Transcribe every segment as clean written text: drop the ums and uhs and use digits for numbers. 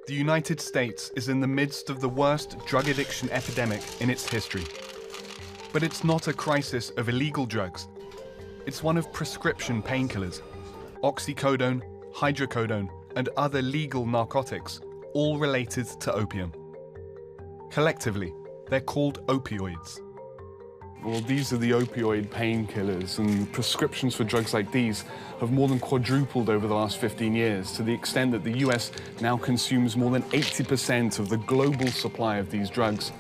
The United States is in the midst of the worst drug addiction epidemic in its history. But it's not a crisis of illegal drugs. It's one of prescription painkillers. Oxycodone, hydrocodone, and other legal narcotics, all related to opium. Collectively, they're called opioids. Well, these are the opioid painkillers, and prescriptions for drugs like these have more than quadrupled over the last 15 years, to the extent that the US now consumes more than 80% of the global supply of these drugs.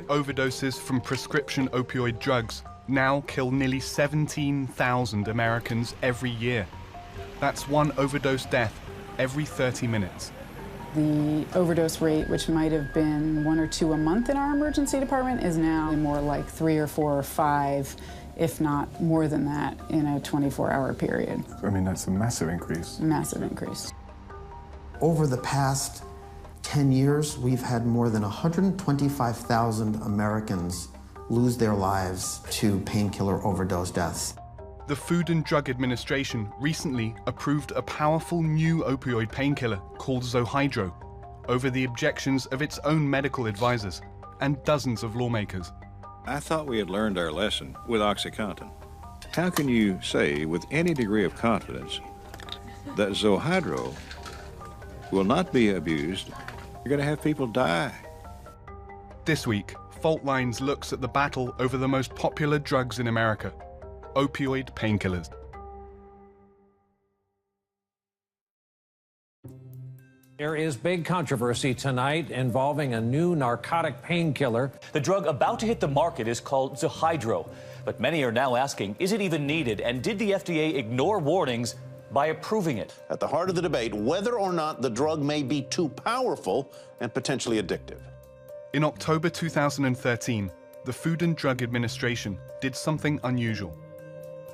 Overdoses from prescription opioid drugs now kill nearly 17,000 Americans every year. That's one overdose death every 30 minutes. The overdose rate, which might have been 1 or 2 a month in our emergency department, is now more like 3 or 4 or 5, if not more than that, in a 24-hour period. I mean, that's a massive increase. Massive increase. Over the past 10 years, we've had more than 125,000 Americans lose their lives to painkiller overdose deaths. The Food and Drug Administration recently approved a powerful new opioid painkiller called Zohydro over the objections of its own medical advisors and dozens of lawmakers. I thought we had learned our lesson with OxyContin. How can you say with any degree of confidence that Zohydro will not be abused? You're going to have people die. This week, Fault Lines looks at the battle over the most popular drugs in America, opioid painkillers. There is big controversy tonight involving a new narcotic painkiller. The drug about to hit the market is called Zohydro, but many are now asking, is it even needed? And did the FDA ignore warnings by approving it? At the heart of the debate, whether or not the drug may be too powerful and potentially addictive. In October 2013, the Food and Drug Administration did something unusual.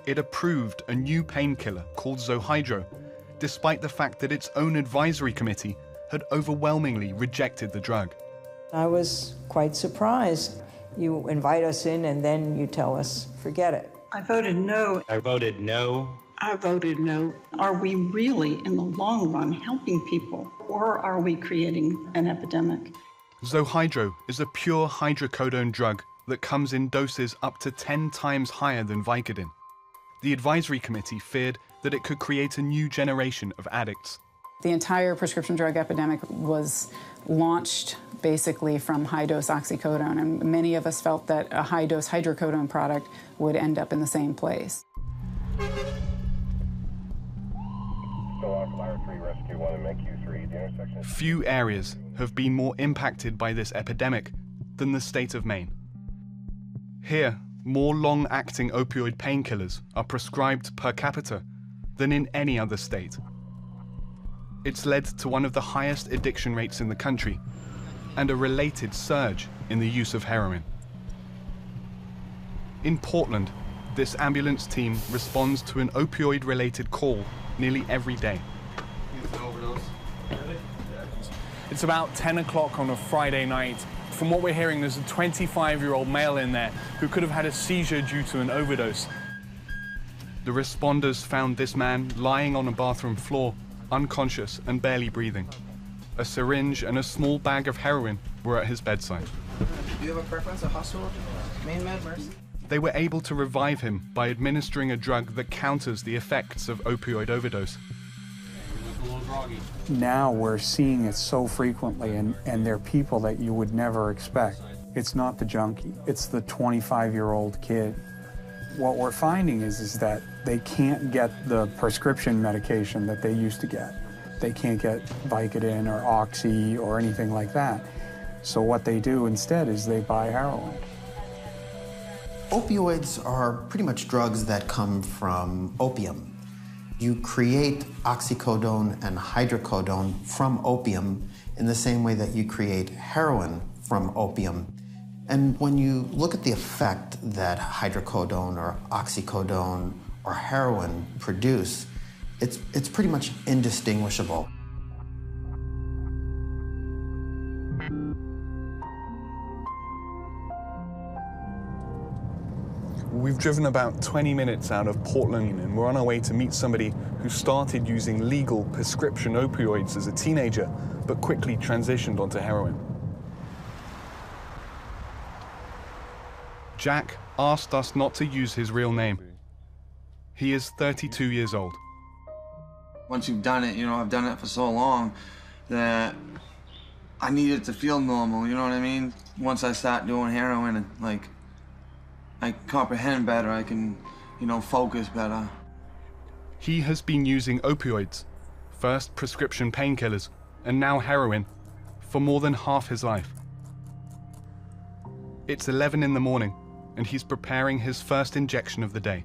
It approved a new painkiller called Zohydro, despite the fact that its own advisory committee had overwhelmingly rejected the drug. I was quite surprised. You invite us in and then you tell us, forget it. I voted no. I voted no. I voted no. Are we really, in the long run, helping people, or are we creating an epidemic? Zohydro is a pure hydrocodone drug that comes in doses up to 10 times higher than Vicodin. The advisory committee feared that it could create a new generation of addicts. The entire prescription drug epidemic was launched basically from high-dose oxycodone, and many of us felt that a high-dose hydrocodone product would end up in the same place. Few areas have been more impacted by this epidemic than the state of Maine. Here, more long-acting opioid painkillers are prescribed per capita than in any other state. It's led to one of the highest addiction rates in the country and a related surge in the use of heroin. In Portland, this ambulance team responds to an opioid-related call nearly every day. It's about 10 o'clock on a Friday night. From what we're hearing, there's a 25-year-old male in there who could have had a seizure due to an overdose. The responders found this man lying on a bathroom floor, unconscious and barely breathing. A syringe and a small bag of heroin were at his bedside. Do you have a preference, a hospital, main med, Mercy? They were able to revive him by administering a drug that counters the effects of opioid overdose. Now we're seeing it so frequently, and they're people that you would never expect. It's not the junkie, it's the 25-year-old kid. What we're finding is that they can't get the prescription medication that they used to get. They can't get Vicodin or Oxy or anything like that. So what they do instead is they buy heroin. Opioids are pretty much drugs that come from opium. You create oxycodone and hydrocodone from opium in the same way that you create heroin from opium. And when you look at the effect that hydrocodone or oxycodone or heroin produce, it's pretty much indistinguishable. We've driven about 20 minutes out of Portland, and we're on our way to meet somebody who started using legal prescription opioids as a teenager, but quickly transitioned onto heroin. Jack asked us not to use his real name. He is 32 years old. Once you've done it, you know, I've done it for so long that I need it to feel normal, you know what I mean? Once I start doing heroin, like, I comprehend better, I can, you know, focus better. He has been using opioids, first prescription painkillers, and now heroin, for more than half his life. It's 11 in the morning, and he's preparing his first injection of the day.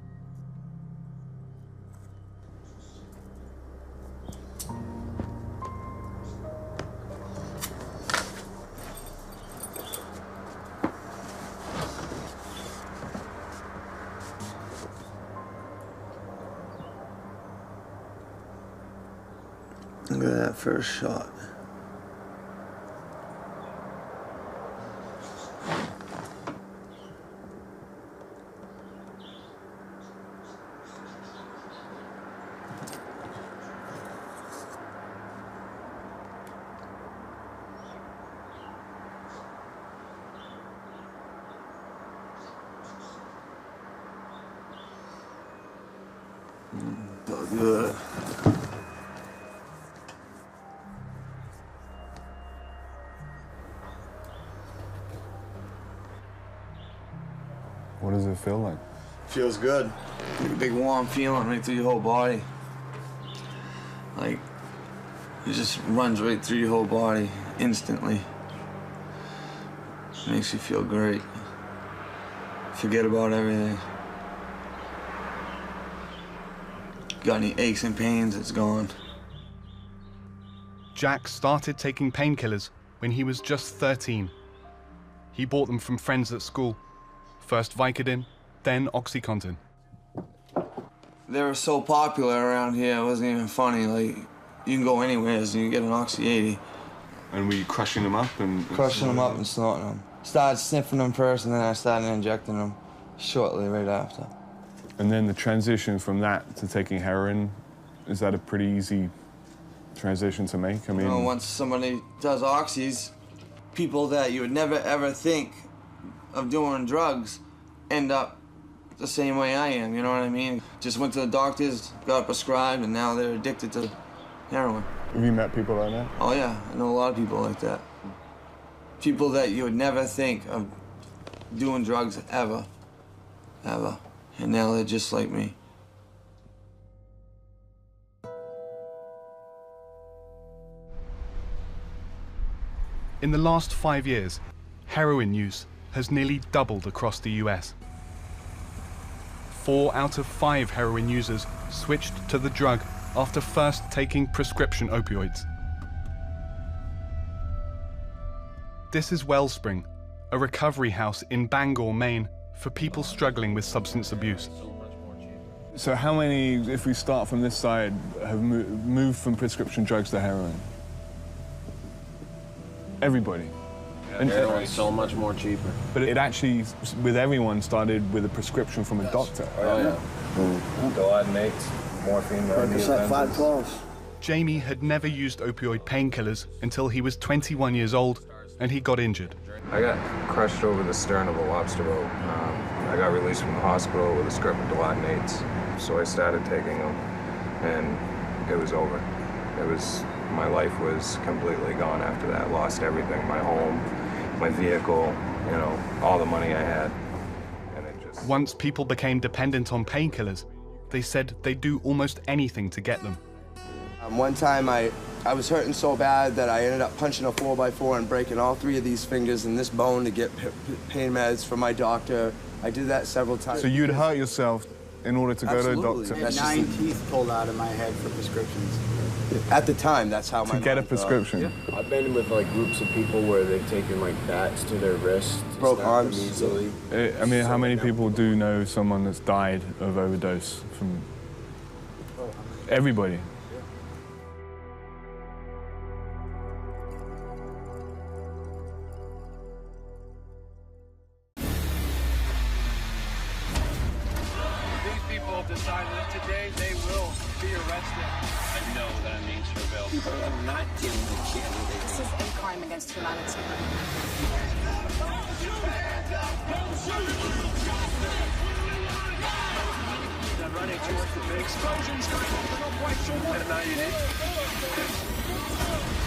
Look at that first shot. So good. What does it feel like? Feels good. Like a big warm feeling right through your whole body. Like, it just runs right through your whole body instantly. Makes you feel great. Forget about everything. Got any aches and pains, it's gone. Jack started taking painkillers when he was just 13. He bought them from friends at school. First Vicodin, then OxyContin. They were so popular around here, it wasn't even funny. Like, you can go anywhere and you can get an Oxy 80. And were you crushing them up and Crushing them up and snorting them. Started sniffing them first, and then I started injecting them shortly right after. And then the transition from that to taking heroin, is that a pretty easy transition to make? I mean, You know, once somebody does oxys, people that you would never ever think of doing drugs end up the same way I am, you know what I mean? Just went to the doctors, got prescribed, and now they're addicted to heroin. have you met people like that? Oh yeah, I know a lot of people like that. People that you would never think of doing drugs ever. And now they're just like me. In the last 5 years, heroin use has nearly doubled across the US. 4 out of 5 heroin users switched to the drug after first taking prescription opioids. This is Wellspring, a recovery house in Bangor, Maine, for people struggling with substance abuse. So how many, if we start from this side, have moved from prescription drugs to heroin? Everybody. And heroin's so much more cheaper. But it actually, with everyone, started with a prescription from a doctor. Oh, yeah. Dilaudinates, morphine, Percocet 512. Jamie had never used opioid painkillers until he was 21 years old and he got injured. I got crushed over the stern of a lobster boat. I got released from the hospital with a script of Dilaudinates, so I started taking them, and it was over. My life was completely gone after that. Lost everything, my home, my vehicle, you know, all the money I had. And it just... Once people became dependent on painkillers, they said they'd do almost anything to get them. One time I was hurting so bad that I ended up punching a 4x4 and breaking all 3 of these fingers and this bone to get pain meds from my doctor. I did that several times. So you'd hurt yourself in order to go to a doctor? I had 9 teeth pulled out of my head for prescriptions. At the time, that's how my To get a prescription? Yeah. I've been with like groups of people where they've taken like bats to their wrists. Broke arms. Easily. I mean, how many people do know someone that's died of overdose from... Everybody. people have decided that today they will be arrested. I know that means surveillance. People are not dealing with candidates. This is a crime against humanity. They're running towards the explosions going on. We're not quite sure what.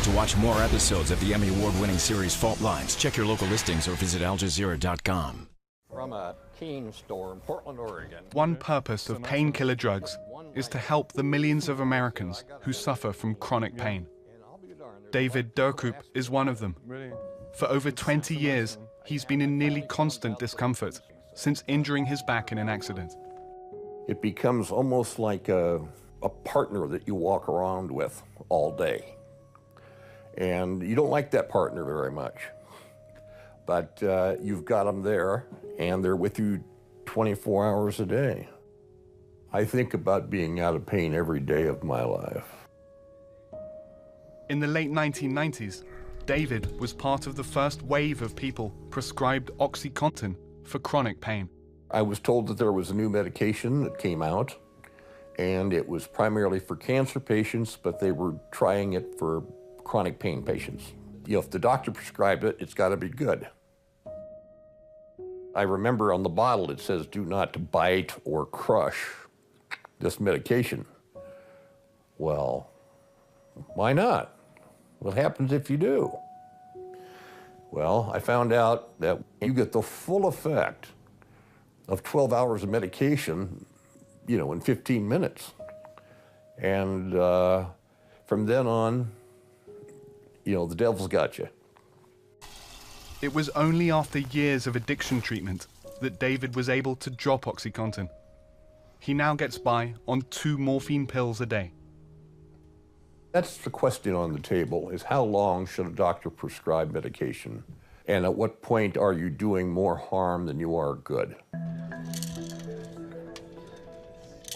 To watch more episodes of the Emmy Award-winning series Fault Lines, check your local listings or visit aljazeera.com. From a Keen store in Portland, Oregon. One purpose of painkiller drugs is to help the millions of Americans who suffer from chronic pain. David Derkoop is one of them. For over 20 years, he's been in nearly constant discomfort since injuring his back in an accident. It becomes almost like a partner that you walk around with all day. And you don't like that partner very much. But you've got them there, and they're with you 24 hours a day. I think about being out of pain every day of my life. In the late 1990s, David was part of the first wave of people prescribed OxyContin for chronic pain. I was told that there was a new medication that came out, and it was primarily for cancer patients, but they were trying it for chronic pain patients. You know, if the doctor prescribed it, it's got to be good. I remember on the bottle it says, do not bite or crush this medication. Well, why not? What happens if you do? Well, I found out that you get the full effect of 12 hours of medication, you know, in 15 minutes. And from then on, you know, the devil's got you. It was only after years of addiction treatment that David was able to drop OxyContin. He now gets by on 2 morphine pills a day. That's the question on the table, is how long should a doctor prescribe medication? And at what point are you doing more harm than you are good?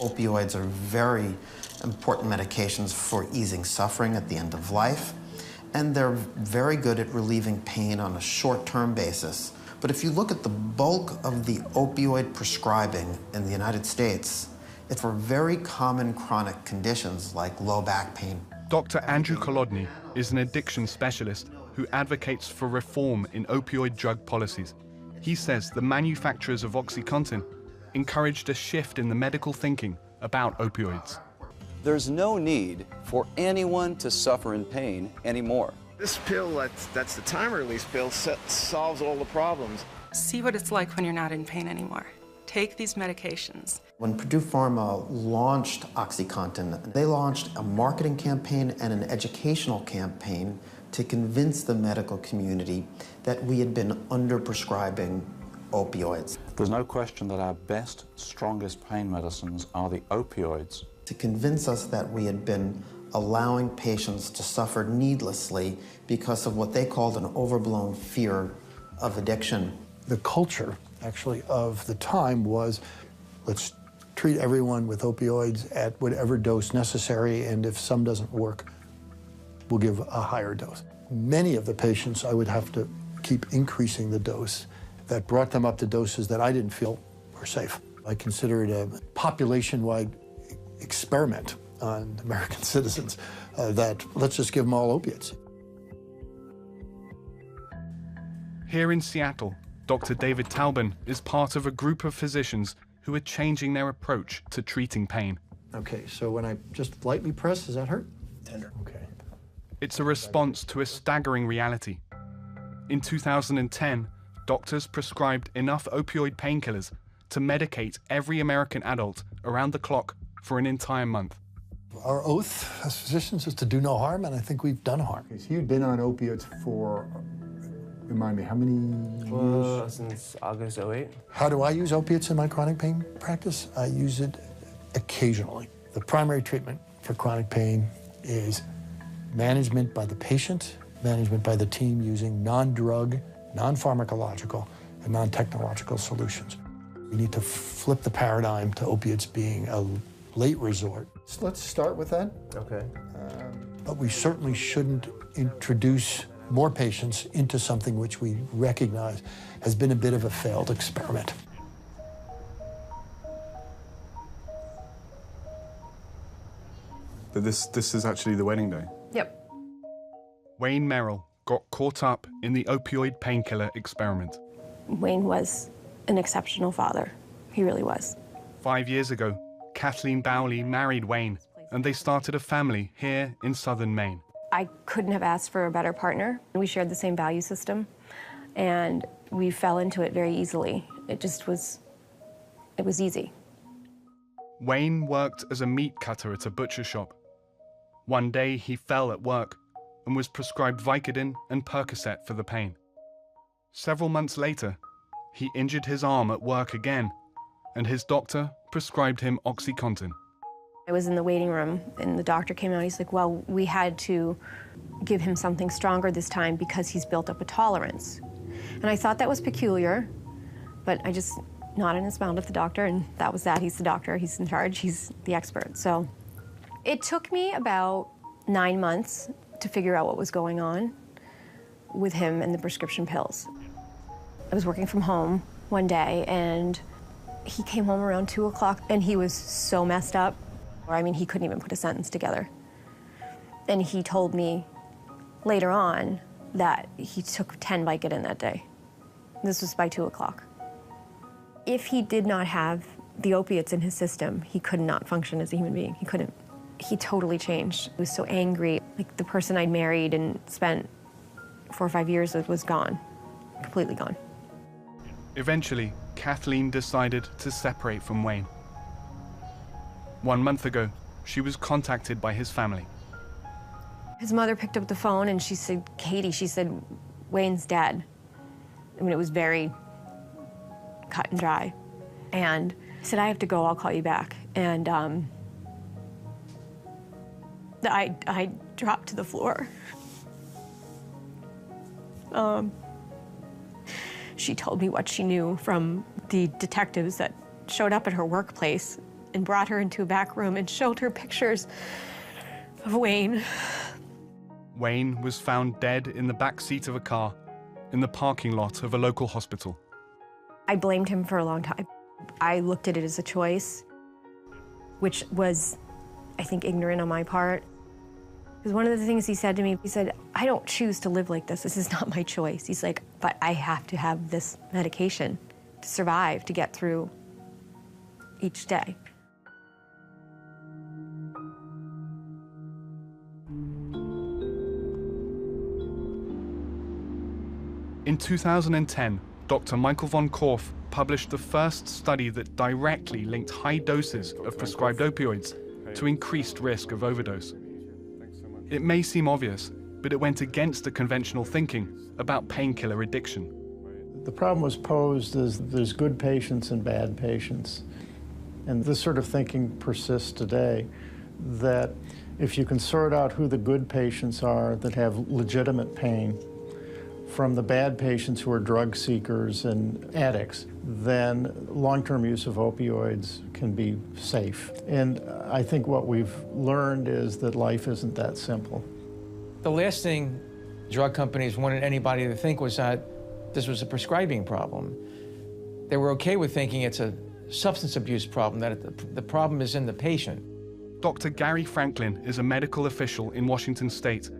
Opioids are very important medications for easing suffering at the end of life. And they're very good at relieving pain on a short-term basis. But if you look at the bulk of the opioid prescribing in the United States, it's for very common chronic conditions like low back pain. Dr. Andrew Kolodny is an addiction specialist who advocates for reform in opioid drug policies. He says the manufacturers of OxyContin encouraged a shift in the medical thinking about opioids. There's no need for anyone to suffer in pain anymore. This pill, that's the time-release pill, solves all the problems. See what it's like when you're not in pain anymore. Take these medications. When Purdue Pharma launched OxyContin, they launched a marketing campaign and an educational campaign to convince the medical community that we had been under-prescribing opioids. There's no question that our best, strongest pain medicines are the opioids. To convince us that we had been allowing patients to suffer needlessly because of what they called an overblown fear of addiction. The culture, actually, of the time was, let's treat everyone with opioids at whatever dose necessary, and if some doesn't work, we'll give a higher dose. Many of the patients, I would have to keep increasing the dose. That brought them up to doses that I didn't feel were safe. I consider it a population-wide experiment on American citizens that let's just give them all opiates. Here in Seattle, Dr. David Taubin is part of a group of physicians who are changing their approach to treating pain. Okay, so when I just lightly press, does that hurt? Tender. Okay. It's a response to a staggering reality. In 2010, doctors prescribed enough opioid painkillers to medicate every American adult around the clock for an entire month. Our oath as physicians is to do no harm, and I think we've done harm. Okay, so you've been on opiates for, remind me, how many years? Since August 08. How do I use opiates in my chronic pain practice? I use it occasionally. The primary treatment for chronic pain is management by the patient, management by the team using non-drug, non-pharmacological, and non-technological solutions. We need to flip the paradigm to opiates being a late resort. So let's start with that. Okay. But we certainly shouldn't introduce more patients into something which we recognize has been a bit of a failed experiment. That this is actually the wedding day? Yep. Wayne Merrill got caught up in the opioid painkiller experiment. Wayne was an exceptional father. He really was. 5 years ago, Kathleen Bowley married Wayne, and they started a family here in southern Maine. I couldn't have asked for a better partner. We shared the same value system, and we fell into it very easily. It was easy. Wayne worked as a meat cutter at a butcher shop. One day he fell at work and was prescribed Vicodin and Percocet for the pain. Several months later, he injured his arm at work again, and his doctor prescribed him OxyContin. I was in the waiting room, and the doctor came out. He's like, well, we had to give him something stronger this time because he's built up a tolerance. And I thought that was peculiar, but I just nodded and smiled at the doctor, and that was that. He's the doctor, he's in charge, he's the expert. So it took me about 9 months to figure out what was going on with him and the prescription pills. I was working from home one day, and he came home around 2 o'clock, and he was so messed up. I mean, he couldn't even put a sentence together. And he told me later on that he took 10 Vicodin that day. This was by 2 o'clock. If he did not have the opiates in his system, he could not function as a human being. He couldn't. He totally changed. He was so angry. Like, the person I'd married and spent 4 or 5 years with was gone, completely gone. Eventually, Kathleen decided to separate from Wayne. 1 month ago, she was contacted by his family. His mother picked up the phone and she said, Katie, she said, Wayne's dead. I mean, it was very cut and dry. And I said, I have to go, I'll call you back. And I dropped to the floor. She told me what she knew from the detectives that showed up at her workplace and brought her into a back room and showed her pictures of Wayne. Wayne was found dead in the back seat of a car in the parking lot of a local hospital. I blamed him for a long time. I looked at it as a choice, which was, I think, ignorant on my part. Because one of the things he said to me, he said, I don't choose to live like this. This is not my choice. He's like, but I have to have this medication to survive, to get through each day. In 2010, Dr. Michael von Korff published the first study that directly linked high doses of prescribed opioids to increased risk of overdose. It may seem obvious, but it went against the conventional thinking about painkiller addiction. The problem was posed as there's good patients and bad patients. And this sort of thinking persists today, that if you can sort out who the good patients are that have legitimate pain from the bad patients who are drug seekers and addicts, then long-term use of opioids can be safe. And I think what we've learned is that life isn't that simple. The last thing drug companies wanted anybody to think was that this was a prescribing problem. They were okay with thinking it's a substance abuse problem, that the problem is in the patient. Dr. Gary Franklin is a medical official in Washington State.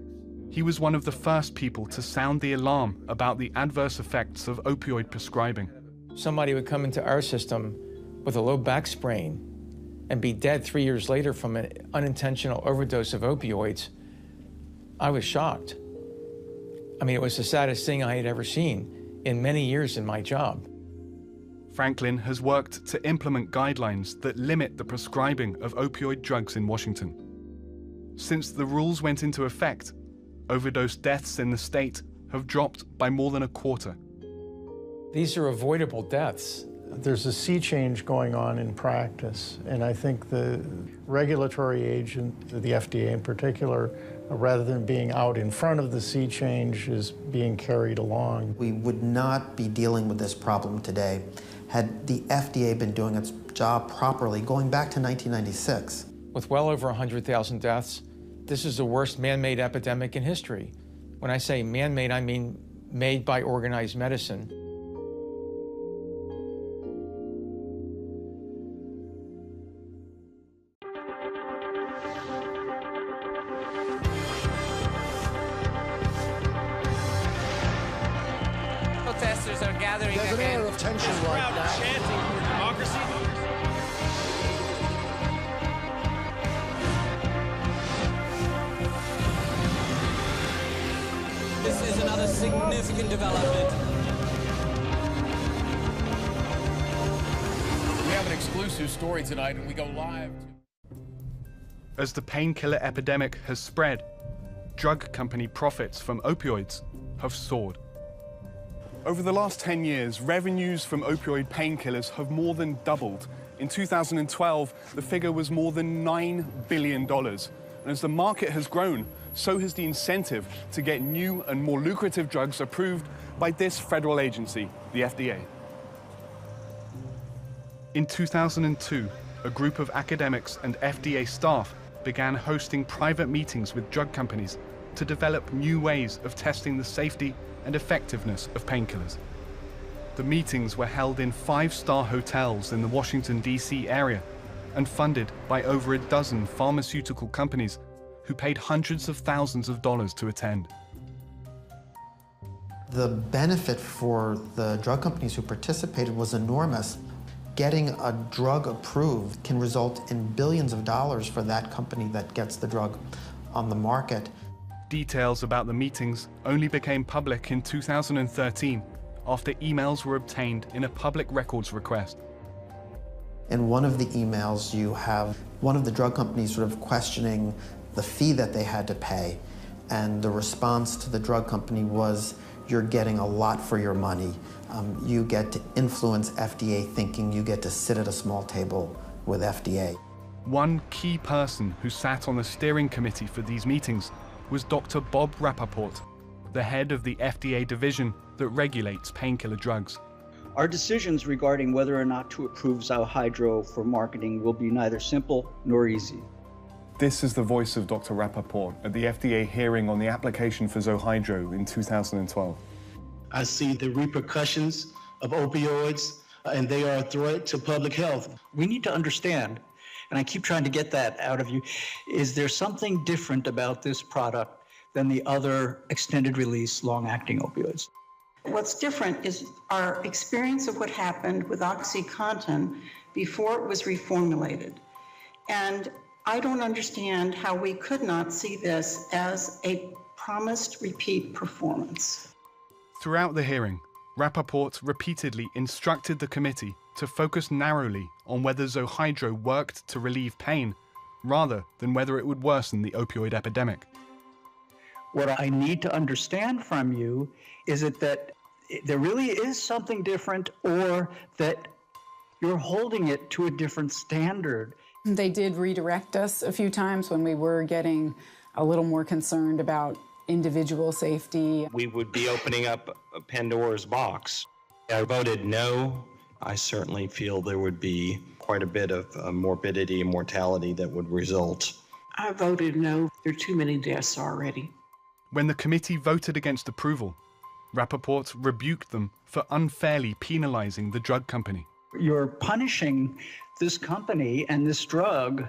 He was one of the first people to sound the alarm about the adverse effects of opioid prescribing. Somebody would come into our system with a low back sprain and be dead 3 years later from an unintentional overdose of opioids. I was shocked. I mean, it was the saddest thing I had ever seen in many years in my job. Franklin has worked to implement guidelines that limit the prescribing of opioid drugs in Washington. Since the rules went into effect, overdose deaths in the state have dropped by more than a quarter. These are avoidable deaths. There's a sea change going on in practice, and I think the regulatory agent, the FDA in particular, rather than being out in front of the sea change, is being carried along. We would not be dealing with this problem today had the FDA been doing its job properly going back to 1996. With well over 100,000 deaths, this is the worst man-made epidemic in history. When I say man-made, I mean made by organized medicine. gathering There's an again. air of tension This right crowd now. chanting for democracy. This is another significant development. We have an exclusive story tonight, and we go live. As the painkiller epidemic has spread, drug company profits from opioids have soared. Over the last 10 years, revenues from opioid painkillers have more than doubled. In 2012, the figure was more than $9 billion. And as the market has grown, so has the incentive to get new and more lucrative drugs approved by this federal agency, the FDA. In 2002, a group of academics and FDA staff began hosting private meetings with drug companies to develop new ways of testing the safety and effectiveness of painkillers. The meetings were held in 5-star hotels in the Washington, D.C. area and funded by over a dozen pharmaceutical companies who paid hundreds of thousands of dollars to attend. The benefit for the drug companies who participated was enormous. Getting a drug approved can result in billions of dollars for that company that gets the drug on the market. Details about the meetings only became public in 2013 after emails were obtained in a public records request. In one of the emails, you have one of the drug companies sort of questioning the fee that they had to pay, and the response to the drug company was, "You're getting a lot for your money. You get to influence FDA thinking. You get to sit at a small table with FDA." One key person who sat on the steering committee for these meetings was Dr. Bob Rappaport, the head of the FDA division that regulates painkiller drugs. Our decisions regarding whether or not to approve Zohydro for marketing will be neither simple nor easy. This is the voice of Dr. Rappaport at the FDA hearing on the application for Zohydro in 2012. I see the repercussions of opioids, and they are a threat to public health. We need to understand, and I keep trying to get that out of you, is there something different about this product than the other extended-release, long-acting opioids? What's different is our experience of what happened with OxyContin before it was reformulated. And I don't understand how we could not see this as a promised repeat performance. Throughout the hearing, Rappaport repeatedly instructed the committee to focus narrowly on whether Zohydro worked to relieve pain, rather than whether it would worsen the opioid epidemic. What I need to understand from you is that there really is something different, or that you're holding it to a different standard. They did redirect us a few times when we were getting a little more concerned about individual safety. We would be opening up a Pandora's box. I voted no. I certainly feel there would be quite a bit of morbidity and mortality that would result. I voted no. There are too many deaths already. When the committee voted against approval, Rappaport rebuked them for unfairly penalizing the drug company. You're punishing this company and this drug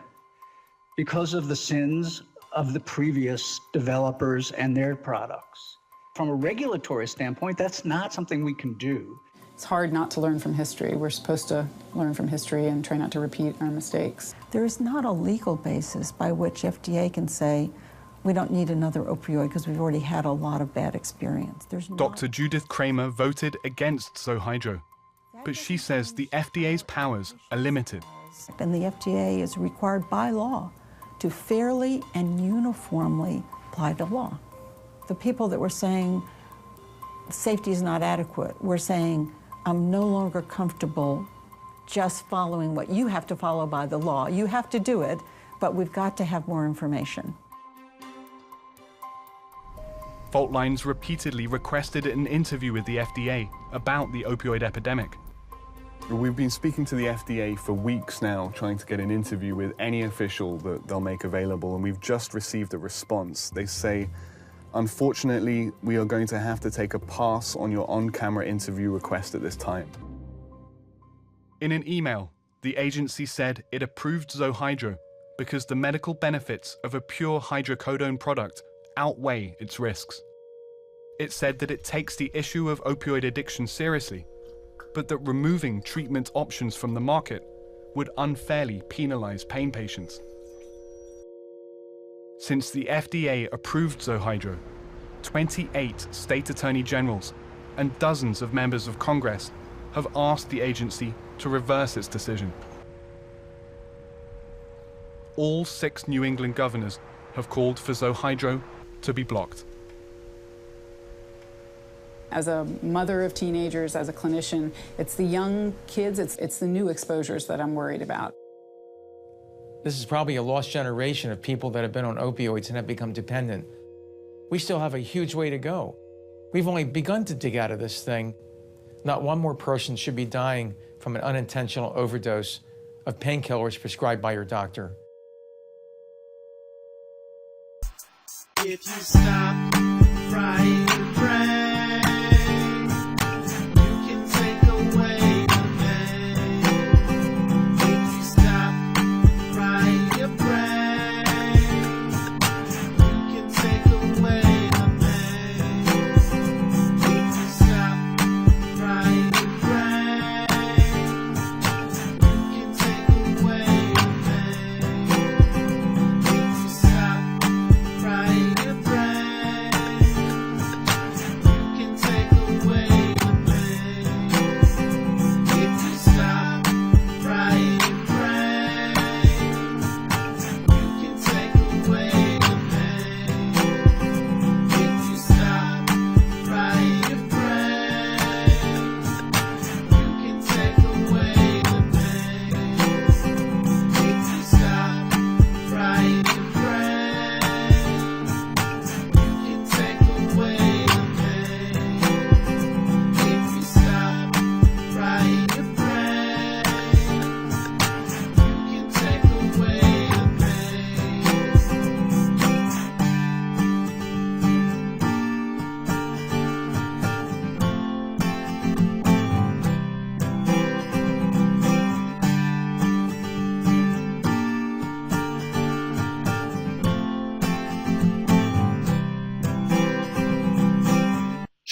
because of the sins of the previous developers and their products. From a regulatory standpoint, that's not something we can do. It's hard not to learn from history. We're supposed to learn from history and try not to repeat our mistakes. There is not a legal basis by which FDA can say, we don't need another opioid because we've already had a lot of bad experience. Dr. Judith Kramer voted against Zohydro, but she says the FDA's powers are limited. And the FDA is required by law to fairly and uniformly apply the law. The people that were saying safety is not adequate, were saying, I'm no longer comfortable just following what you have to follow by the law. You have to do it, but we've got to have more information. Fault Lines repeatedly requested an interview with the FDA about the opioid epidemic. We've been speaking to the FDA for weeks now, trying to get an interview with any official that they'll make available, and we've just received a response. They say, unfortunately, we are going to have to take a pass on your on-camera interview request at this time. In an email, the agency said it approved Zohydro because the medical benefits of a pure hydrocodone product outweigh its risks. It said that it takes the issue of opioid addiction seriously, but that removing treatment options from the market would unfairly penalize pain patients. Since the FDA approved Zohydro, 28 state attorney generals and dozens of members of Congress have asked the agency to reverse its decision. All 6 New England governors have called for Zohydro to be blocked. As a mother of teenagers, as a clinician, it's the young kids, it's the new exposures that I'm worried about. This is probably a lost generation of people that have been on opioids and have become dependent. We still have a huge way to go. We've only begun to dig out of this thing. Not one more person should be dying from an unintentional overdose of painkillers prescribed by your doctor. If you stop frying your brain, you can take away the pain. If you stop frying your brain, you can take away the pain. If you stop frying your brain, you can take away the pain. If you stop frying your brain, you can take away the pain. If you stop frying your brain, you can take away the pain. If you stop frying your brain, you can take away the pain. If you stop frying your brain, you can take away the pain. If you stop frying your brain, you can take away the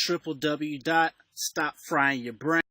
www.stopfryingyourbrain